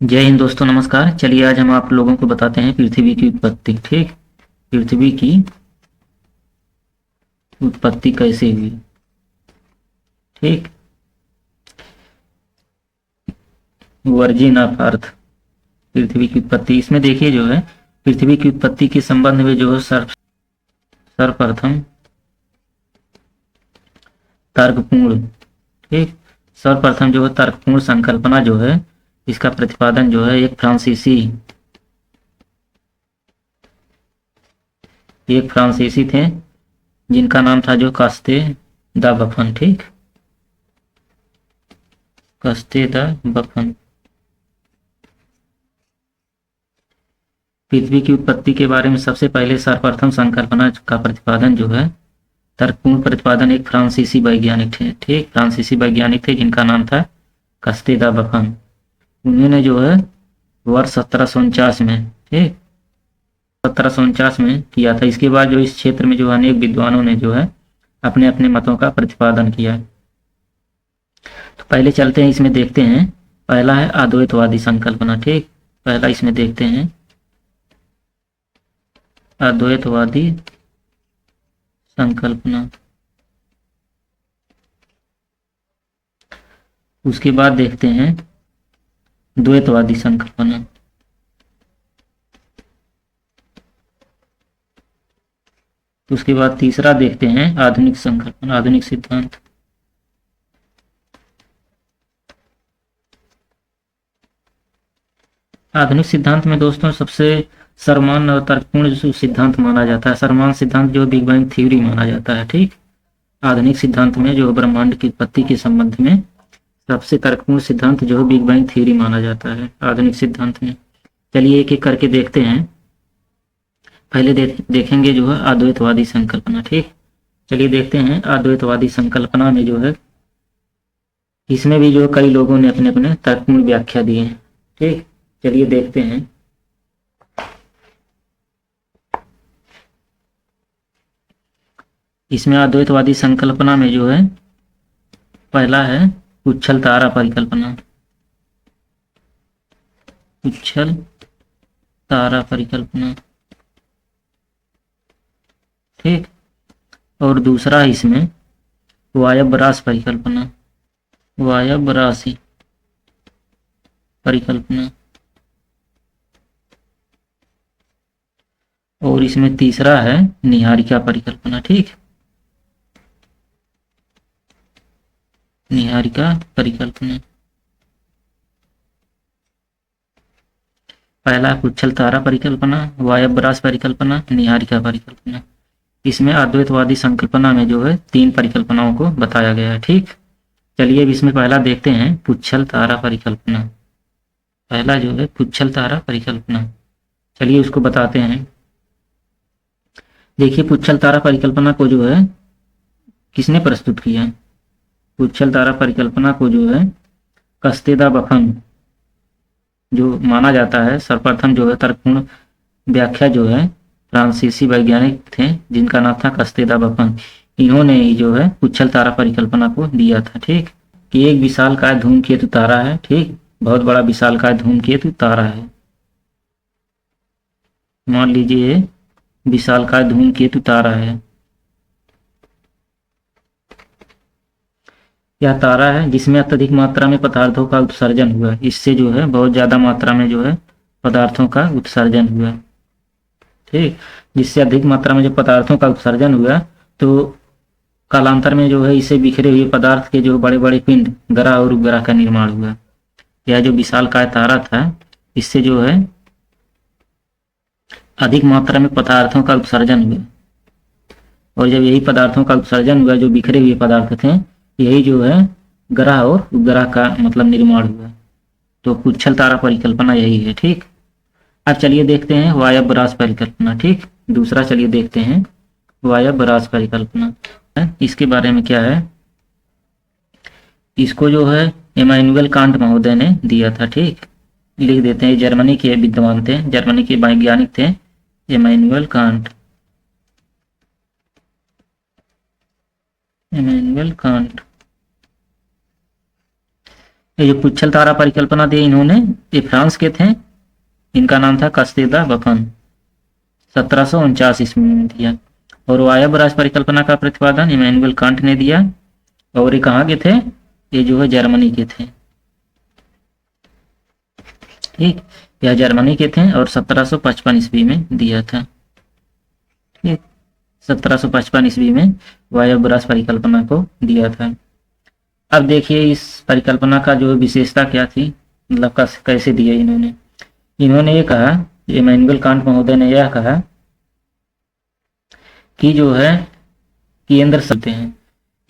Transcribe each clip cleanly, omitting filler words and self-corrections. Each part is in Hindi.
जय हिंद दोस्तों, नमस्कार। चलिए आज हम आप लोगों को बताते हैं पृथ्वी की उत्पत्ति। ठीक, पृथ्वी की उत्पत्ति कैसे हुई। ठीक, वर्जिन ऑफ अर्थ, पृथ्वी की उत्पत्ति। इसमें देखिए जो है पृथ्वी की उत्पत्ति के संबंध में जो है सर्वप्रथम तर्कपूर्ण, ठीक, सर्वप्रथम जो है तर्कपूर्ण संकल्पना जो है इसका प्रतिपादन जो है एक फ्रांसीसी थे जिनका नाम था जो कास्ते द बफन। ठीक, कास्ते द बफन। पृथ्वी की उत्पत्ति के बारे में सबसे पहले सर्वप्रथम संकल्पना का प्रतिपादन जो है तर्कपूर्ण प्रतिपादन एक फ्रांसीसी वैज्ञानिक थे। ठीक, फ्रांसीसी वैज्ञानिक थे जिनका नाम था कस्ते दा बफन। उन्होंने जो है वर्ष 1749 में, ठीक, 1749 में किया था। इसके बाद जो इस क्षेत्र में जो अनेक विद्वानों ने जो है अपने अपने मतों का प्रतिपादन किया। तो पहले चलते हैं, इसमें देखते हैं। पहला है अद्वैतवादी संकल्पना। ठीक, पहला इसमें देखते हैं अद्वैतवादी संकल्पना। उसके बाद देखते हैं द्वैतवादी संकल्पना। उसके बाद तीसरा देखते हैं आधुनिक संकल्पना, आधुनिक सिद्धांत। आधुनिक सिद्धांत में दोस्तों सबसे सर्वमान्य और तर्कपूर्ण जो सिद्धांत माना जाता है, सर्वमान्य सिद्धांत जो बिग बैंग थ्योरी माना जाता है। ठीक, आधुनिक सिद्धांत में जो ब्रह्मांड की उत्पत्ति के संबंध में सबसे तर्कपूर्ण सिद्धांत जो है बिग बैंग थ्योरी माना जाता है आधुनिक सिद्धांत में। चलिए एक एक करके देखते हैं। पहले देखेंगे जो है अद्वैतवादी संकल्पना। ठीक, चलिए देखते हैं अद्वैतवादी संकल्पना में जो है इसमें भी जो है कई लोगों ने अपने अपने तर्कपूर्ण व्याख्या दी है। ठीक, चलिए देखते हैं। इसमें अद्वैतवादी संकल्पना में जो है पहला है उच्छल तारा परिकल्पना। उच्छल तारा परिकल्पना, ठीक, और दूसरा है इसमें वायव्य राशि परिकल्पना, वायव्य राशि परिकल्पना। और इसमें तीसरा है निहारिका परिकल्पना। ठीक, निहारिका परिकल्पना। पहला उच्छल तारा परिकल्पना, वायव्य राशि परिकल्पना, निहारिका परिकल्पना। इसमें अद्वैतवादी संकल्पना में जो है 3 परिकल्पनाओं को बताया गया है। ठीक, चलिए अब इसमें पहला देखते हैं पुच्छल तारा परिकल्पना। पहला जो है पुच्छल तारा परिकल्पना, चलिए उसको बताते हैं। देखिए पुच्छल तारा परिकल्पना को जो है किसने प्रस्तुत किया है। पुच्छल तारा परिकल्पना को जो है कस्ते दा बफन जो माना जाता है सर्वप्रथम जो है तर्कपूर्ण व्याख्या जो है फ्रांसीसी वैज्ञानिक थे जिनका नाम था कस्ते दा बफन। इन्होंने ही जो है पुच्छल तारा परिकल्पना को दिया था। ठीक, कि एक विशालकाय धूमकेतु तारा है। ठीक, बहुत बड़ा विशालकाय धूमकेतु तारा है। मान लीजिए विशालकाय धूमकेतु तारा है। यह तारा है जिसमें अत्यधिक मात्रा में पदार्थों का उत्सर्जन हुआ है। इससे जो है बहुत ज्यादा मात्रा में जो है पदार्थों का उत्सर्जन हुआ। ठीक, जिससे अधिक मात्रा में जो पदार्थों का उत्सर्जन हुआ तो कालांतर में जो है इसे बिखरे हुए पदार्थ के जो बड़े बड़े पिंड ग्रह और उपग्रह का निर्माण हुआ। यह जो विशालकाय तारा था इससे जो है अधिक मात्रा में पदार्थों का उत्सर्जन हुआ, और जब यही पदार्थों का उत्सर्जन हुआ जो बिखरे हुए पदार्थ थे यही जो है ग्रह और उपग्रह का मतलब निर्माण हुआ। तो पुच्छल तारा परिकल्पना यही है। ठीक, अब चलिए देखते हैं वायव्य राशि परिकल्पना। ठीक, दूसरा चलिए देखते हैं वायव्य राशि परिकल्पना। इसके बारे में क्या है, इसको जो है इमैनुअल कांट महोदय ने दिया था। ठीक, लिख देते हैं, जर्मनी के विद्वान थे, जर्मनी के वैज्ञानिक थे इमैनुअल कांट। इमैनुअल कांट ये जो पुच्छल तारा परिकल्पना दी इन्होंने, ये फ्रांस के थे, इनका नाम था कस्तेदा बफन, 1749 ईस्वी में दिया। और वायव्य परिकल्पना का प्रतिपादन इमैनुअल कांट ने दिया, और ये कहाँ के थे, ये जो है जर्मनी के थे, ठीक, यह जर्मनी के थे और 1755 ईस्वी में दिया था, ठीक, 1755 ईस्वी में वायव्य परिकल्पना को दिया था। अब देखिए इस परिकल्पना का जो विशेषता क्या थी, मतलब कैसे दिया इन्होंने। इन्होंने ये कहा, इमैनुअल कांट महोदय ने यह कहा कि जो है केंद्र सकते हैं,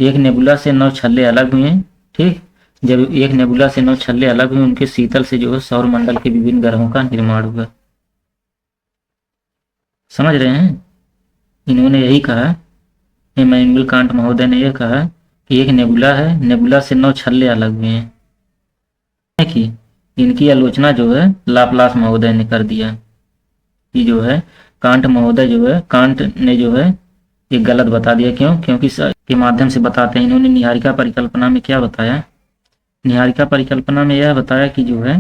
एक नेबुला से 9 छल्ले अलग हुए, ठीक, जब एक नेबुला से 9 छल्ले अलग हुए, उनके शीतल से जो है सौर मंडल के विभिन्न ग्रहों का निर्माण हुआ। समझ रहे हैं, इन्होंने यही कहा, इमैनुअल कांट महोदय ने यह कहा कि एक नेबुला है, नेबुला से 9 छल्ले अलग हुए हैं, कि इनकी आलोचना जो है लाप्लास महोदय ने कर दिया कि जो है कांट महोदय जो है, कांट ने जो है ये गलत बता दिया। क्यों? क्योंकि के माध्यम से बताते हैं। इन्होंने निहारिका परिकल्पना में क्या बताया, निहारिका परिकल्पना में यह बताया कि जो है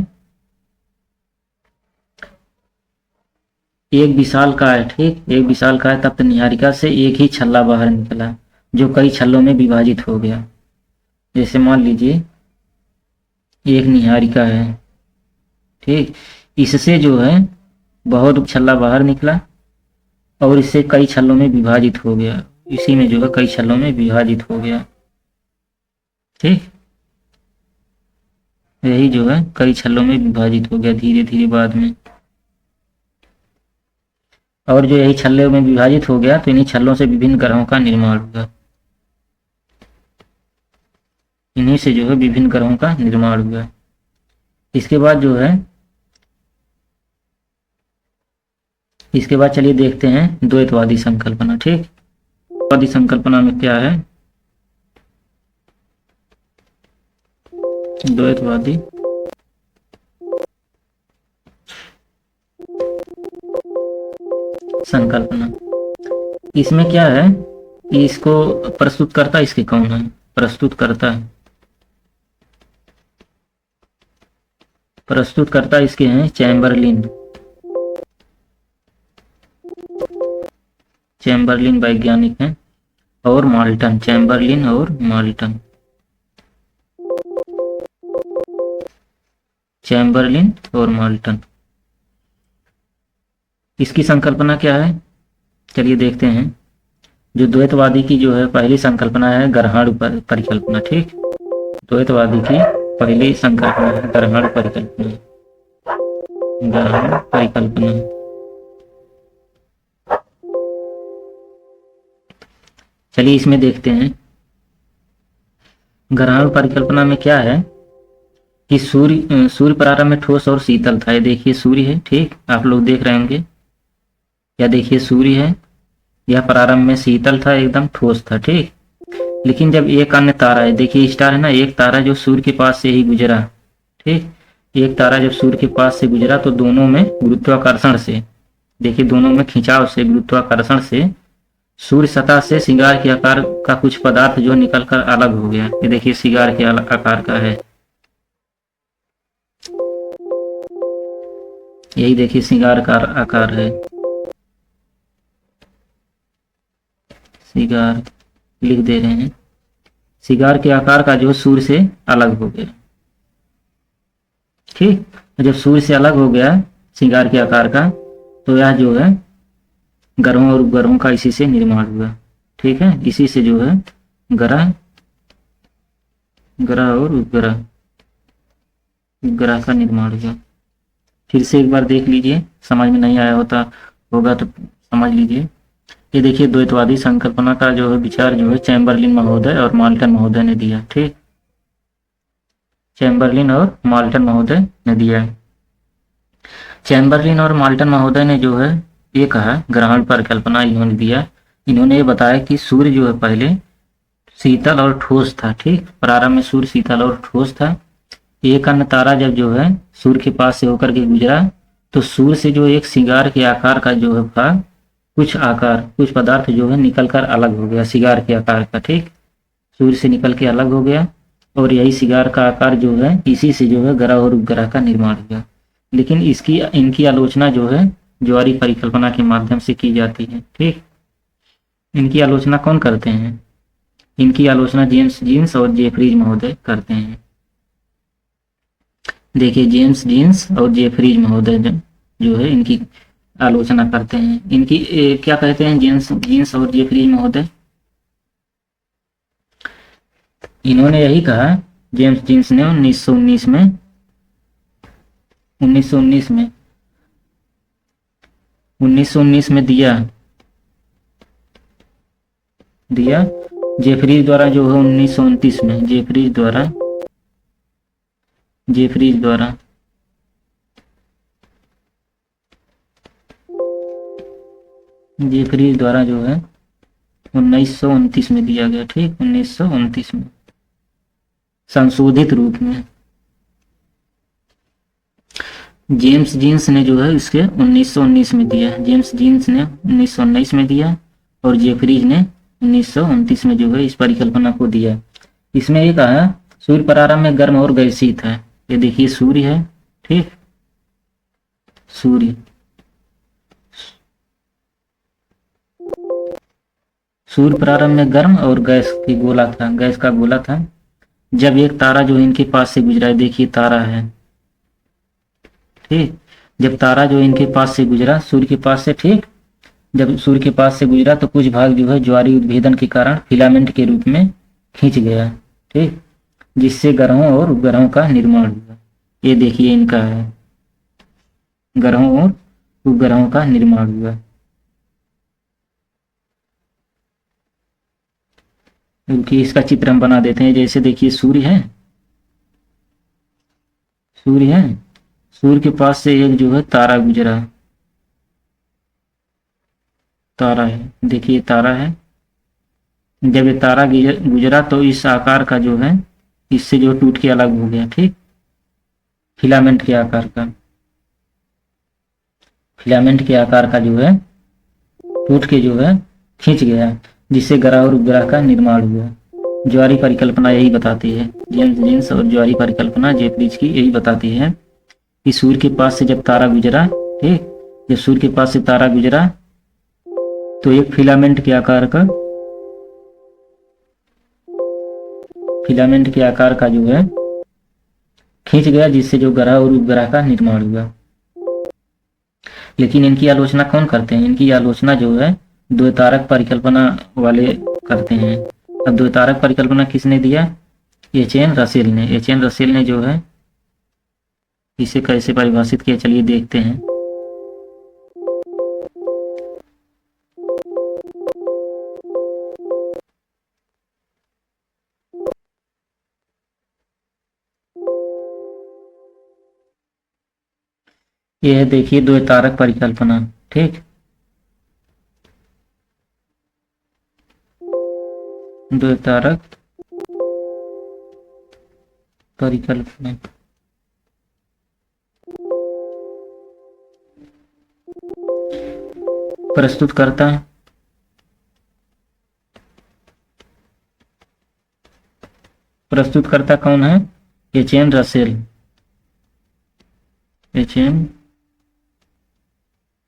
एक विशालकाय, ठीक, एक विशालकाय तप्त निहारिका से एक ही छल्ला बाहर निकला जो कई छल्लों में विभाजित हो गया। जैसे मान लीजिए एक निहारिका है, ठीक, इससे जो है बहुत छल्ला बाहर निकला और इससे कई छल्लों में विभाजित हो गया, इसी में जो है कई छल्लों में विभाजित हो गया, ठीक, यही जो है कई छल्लों में विभाजित हो गया धीरे धीरे बाद में। और जो यही छल्लों में विभाजित हो गया तो इन्हीं छल्लों से विभिन्न ग्रहों का निर्माण हुआ, इन्हीं से जो है विभिन्न ग्रहों का निर्माण हुआ। इसके बाद जो है, इसके बाद चलिए देखते हैं द्वैतवादी संकल्पना, ठीक, द्वैतवादी संकल्पना में क्या है, द्वैतवादी संकल्पना, इसमें क्या है कि इसको प्रस्तुत करता इसके कौन है, प्रस्तुत करता इसके हैं चैम्बरलिन, चैम्बरलिन वैज्ञानिक हैं, और माल्टन, चैम्बरलिन और माल्टन, चैम्बरलिन और माल्टन। इसकी संकल्पना क्या है, चलिए देखते हैं। जो द्वैतवादी की जो है पहली संकल्पना है ग्रहण परिकल्पना, ठीक, द्वैतवादी की पहली संकल्पना है ग्रहण परिकल्पना, ग्रहण परिकल्पना। चलिए इसमें देखते हैं। ग्रहण परिकल्पना में क्या है कि सूर्य प्रारंभ में ठोस और शीतल था। ये देखिए सूर्य है, ठीक, आप लोग देख रहे होंगे, या देखिए सूर्य है, यह प्रारंभ में शीतल था, एकदम ठोस था, ठीक, लेकिन जब एक अन्य तारा है, देखिए स्टार है ना, एक तारा जो सूर्य के पास से ही गुजरा, ठीक, एक तारा जब सूर्य के पास से गुजरा तो दोनों में गुरुत्वाकर्षण से, देखिए दोनों में खिंचाव से, गुरुत्वाकर्षण से सूर्य सतह से सिगार के आकार का कुछ पदार्थ जो निकलकर अलग हो गया। ये देखिए सिगार के आकार का है, यही देखिए सिगार का आकार है, सिगार लिख दे रहे हैं, सिगार के आकार का जो सूर्य से अलग हो गया, ठीक, जब सूर्य से अलग हो गया सिगार के आकार का तो यह जो है ग्रहों और उपग्रहों का इसी से निर्माण हुआ, ठीक है, इसी से जो है ग्रह और उपग्रह का निर्माण हुआ। फिर से एक बार देख लीजिए, समझ में नहीं आया होगा तो समझ लीजिए। ये देखिए द्वैतवादी संकल्पना का जो है विचार जो है चैम्बरलिन महोदय और माल्टन महोदय ने दिया, ठीक, चैम्बरलिन और माल्टन महोदय ने दिया। चैम्बरलिन और माल्टन महोदय ने जो है ये कहा, ग्रहण परिकल्पना इन्होंने दिया, इन्होंने ये बताया कि सूर्य जो है पहले शीतल और ठोस था, ठीक, प्रारंभ में सूर्य शीतल और ठोस था। एक अन्य तारा जब जो है सूर्य के पास से होकर के गुजरा तो सूर्य से जो एक सिगार के आकार का जो है था कुछ पदार्थ जो है निकलकर अलग हो गया, सिगार के आकार का, ठीक, सूर्य से निकल के अलग हो गया और यही सिगार का आकार जो है, इसी से जो है ग्रह और उपग्रह का निर्माण हुआ। लेकिन इनकी आलोचना जो है ज्वारीय परिकल्पना के माध्यम से की जाती है। ठीक, इनकी आलोचना कौन करते हैं? इनकी आलोचना जेम्स जीन्स और जेफरीज महोदय करते हैं। देखिए, जेम्स जीन्स और जेफरीज महोदय जो है इनकी आलोचना करते हैं। इनकी क्या कहते हैं जेम्स जीन्स और जेफरीज महोदय? इन्होंने यही कहा, जेम्स जीन्स ने 1919 में दिया जेफरीज द्वारा जो है 1929 में जेफरीज द्वारा जो है 1929 में दिया गया। ठीक, 1929 में संशोधित रूप में। जेम्स जीन्स ने जो है इसके 1919 में दिया, जेम्स जीन्स ने 1919 में दिया और जेफरीज ने 1929 में जो है इस परिकल्पना को दिया। इसमें ये कहा सूर्य प्रारंभ में गर्म और गैसीय था। ये देखिए सूर्य है, ठीक, सूर्य प्रारंभ में गर्म और गैस का गोला था। जब एक तारा जो इनके पास से गुजरा, देखिए तारा है, ठीक, जब तारा जो इनके पास से गुजरा सूर्य के पास से, ठीक, जब सूर्य के पास से गुजरा तो कुछ भाग जो है ज्वारीय उद्भेदन के कारण फिलामेंट के रूप में खींच गया। ठीक, जिससे ग्रहों और उपग्रहों का निर्माण हुआ। ये देखिए इनका है, ग्रहों और उपग्रहों का निर्माण हुआ। क्योंकि इसका चित्र हम बना देते हैं। जैसे देखिए सूर्य है, सूर्य के पास से एक जो है तारा गुजरा, तारा है, देखिए तारा है। जब ये तारा गुजरा तो इस आकार का जो है, इससे जो टूट के अलग हो गया। ठीक, फिलामेंट के आकार का जो है टूट के जो है खींच गया, जिससे ग्रह और उपग्रह का निर्माण हुआ। ज्वारीय परिकल्पना यही बताती है, जेम्स जीन्स और ज्वारीय परिकल्पना जेफरीज की यही बताती है कि सूर्य के पास से जब तारा गुजरा, ठीक, जब सूर्य के पास से तारा गुजरा तो एक फिलामेंट के आकार का जो है खींच गया, जिससे जो ग्रह और उपग्रह का निर्माण हुआ। लेकिन इनकी आलोचना कौन करते हैं? इनकी आलोचना जो है द्वैतारक परिकल्पना वाले करते हैं। अब द्वैतारक परिकल्पना किसने दिया? एच.एन. रसेल ने जो है इसे कैसे परिभाषित किया, चलिए देखते हैं। यह देखिए द्वैतारक परिकल्पना, ठीक, द्वैतारक परिकल्पना प्रस्तुतकर्ता कौन है? एच.एन.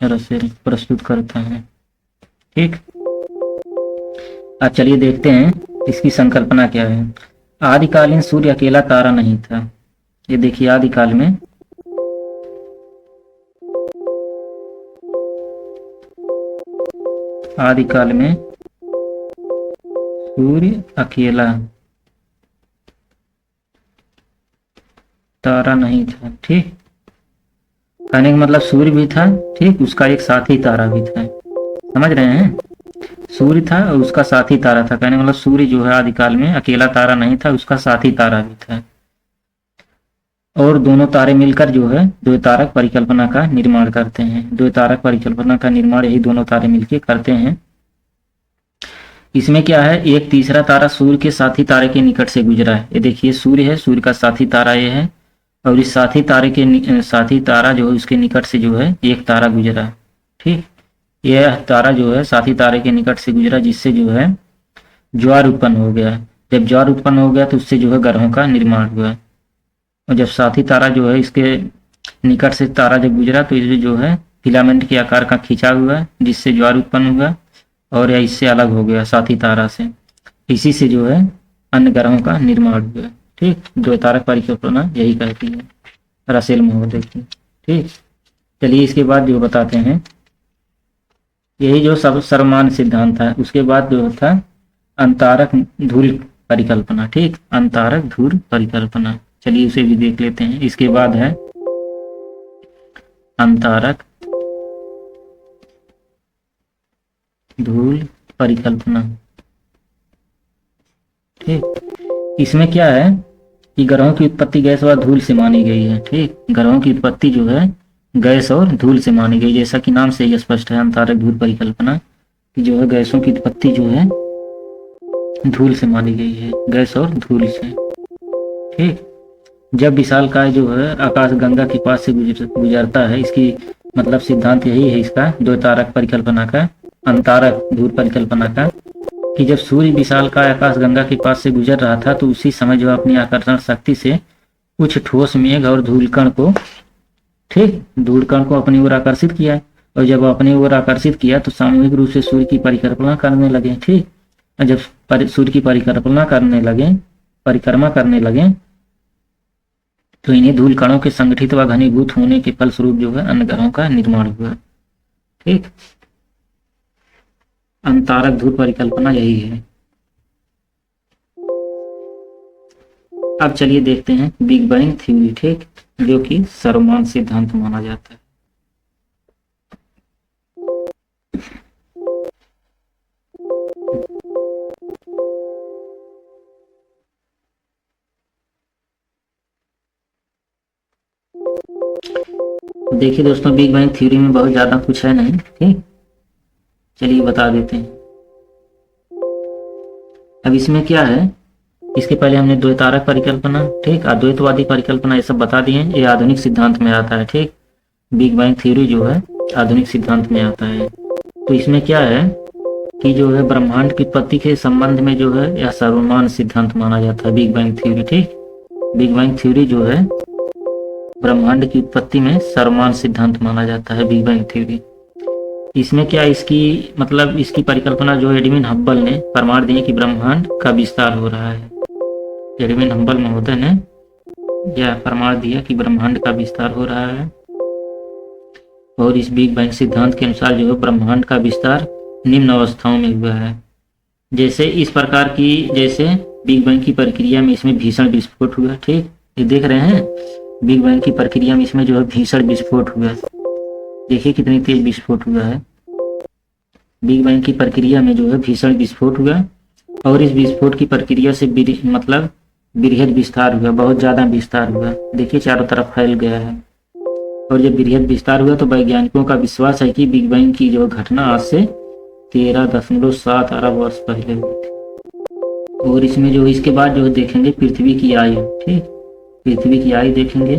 रसेल प्रस्तुत करता है। ठीक, अब चलिए देखते हैं इसकी संकल्पना क्या है। आदिकालीन सूर्य अकेला तारा नहीं था। ये देखिए आदिकाल में सूर्य अकेला तारा नहीं था। ठीक, कहने का मतलब सूर्य भी था, ठीक, उसका एक साथी तारा भी था। समझ रहे हैं? सूर्य था और उसका साथी तारा था। कहने का मतलब सूर्य जो है आदिकाल में अकेला तारा नहीं था, उसका साथी तारा भी था। और दोनों तारे मिलकर जो है द्वैतारक परिकल्पना का निर्माण करते हैं। द्वैतारक परिकल्पना का निर्माण यही दोनों तारे मिलकर करते हैं। इसमें क्या है, एक तीसरा तारा सूर्य के साथी तारे के निकट से गुजरा है। ये देखिए सूर्य है, सूर्य का साथी तारा ये है, और इस साथी तारा जो है उसके निकट से जो है एक तारा गुजरा। ठीक, यह तारा जो है साथी तारे के निकट से गुजरा, जिससे जो है ज्वार उत्पन्न हो गया। जब ज्वार उत्पन्न हो गया तो उससे जो है ग्रहों का निर्माण हुआ। और जब साथी तारा जो है इसके निकट से तारा जब गुजरा तो इसमें जो है फिलामेंट के आकार का खिंचाव हुआ जिससे ज्वार उत्पन्न हुआ और यह इससे अलग हो गया साथी तारा से। इसी से जो है अन्य ग्रहों का निर्माण हुआ। ठीक, द्वैतारक परिकल्पना यही कहती है रसेल महोदय की। ठीक, चलिए इसके बाद जो बताते हैं, यही जो सब सर्वमान्य सिद्धांत था, उसके बाद जो था अंतारक धूल परिकल्पना। ठीक, अंतारक धूल परिकल्पना, चलिए उसे भी देख लेते हैं। इसके बाद है अंतारक धूल परिकल्पना। ठीक, इसमें क्या है कि ग्रहों की उत्पत्ति गैस व धूल से मानी गई है। ठीक, ग्रहों की उत्पत्ति जो है गैस और धूल से मानी गई, जैसा कि नाम से ही स्पष्ट है अंतारक धूल परिकल्पना कि जो है गैसों की उत्पत्ति जो है धूल से मानी गई है, गैस और धूल से। ठीक, जब विशालकाय जो है आकाश गंगा के पास से गुजरता है, इसकी मतलब सिद्धांत यही है इसका द्वैतारक परिकल्पना का, अंतारक धूल परिकल्पना का, कि जब सूर्य विशालकाय आकाश गंगा के पास से गुजर रहा था तो उसी समय जो अपनी आकर्षण शक्ति से कुछ ठोस मेघ और धूलकण को, ठीक, धूलकण को अपनी ओर आकर्षित किया। और जब अपनी ओर आकर्षित किया तो सामूहिक रूप से सूर्य की परिकल्पना करने लगे। ठीक, और जब सूर्य की परिकल्पना करने लगे तो इन्हीं धूल कणों के संगठित व घनीभूत होने के फलस्वरूप जो है अन्य ग्रहों का निर्माण हुआ। ठीक, अंतारक धूल परिकल्पना यही है। अब चलिए देखते हैं बिग बैंग थ्योरी। ठीक, जो कि सर्वमान्य सिद्धांत माना जाता है। देखिए दोस्तों, बिग बैंग थ्योरी में बहुत ज्यादा कुछ है नहीं। ठीक, चलिए बता देते हैं। अब इसमें क्या है, इसके पहले हमने द्वैतारक परिकल्पना, ठीक, अद्वैतवादी परिकल्पना, ये सब बता दिए। ये आधुनिक सिद्धांत में आता है। ठीक, बिग बैंग थ्योरी जो है आधुनिक सिद्धांत में आता है। तो इसमें क्या है कि जो है ब्रह्मांड की उत्पत्ति के संबंध में जो है यह सर्वमान्य सिद्धांत माना जाता है बिग बैंग थ्योरी। ठीक, बिग बैंग थ्योरी जो है ब्रह्मांड की उत्पत्ति में सर्वमान्य सिद्धांत माना जाता है बिग बैंग थ्योरी। इसमें क्या, इसकी मतलब इसकी परिकल्पना जो एडविन हब्बल ने प्रमाण दिए कि ब्रह्मांड का विस्तार हो रहा है। एडविन हब्बल महोदय ने यह प्रमाण दिया कि ब्रह्मांड का विस्तार हो रहा है। और इस बिग बैंग सिद्धांत के अनुसार जो है ब्रह्मांड का विस्तार निम्न अवस्थाओं में हुआ है। जैसे इस प्रकार की, जैसे बिग बैंग की प्रक्रिया में इसमें भीषण विस्फोट हुआ। ठीक, ये देख रहे हैं बिग बैंग की प्रक्रिया में इसमें जो है भीषण विस्फोट हुआ। देखिए कितनी तेज विस्फोट हुआ है। बिग बैंग की प्रक्रिया में जो है भीषण विस्फोट हुआ और इस विस्फोट की प्रक्रिया से मतलब बृहद विस्तार हुआ, बहुत ज्यादा विस्तार हुआ। देखिए चारों तरफ फैल गया है। और जब बृहद विस्तार हुआ तो वैज्ञानिकों का विश्वास है कि बिग बैंग की जो घटना आज से 13.7 अरब वर्ष पहले हुई थी। और इसमें जो इसके बाद जो देखेंगे पृथ्वी की आयु। ठीक, पृथ्वी की आयु देखेंगे।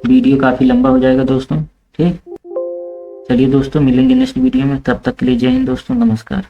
वीडियो काफी लंबा हो जाएगा दोस्तों। ठीक, चलिए दोस्तों मिलेंगे नेक्स्ट वीडियो में, तब तक के लिए जय हिंद दोस्तों, नमस्कार।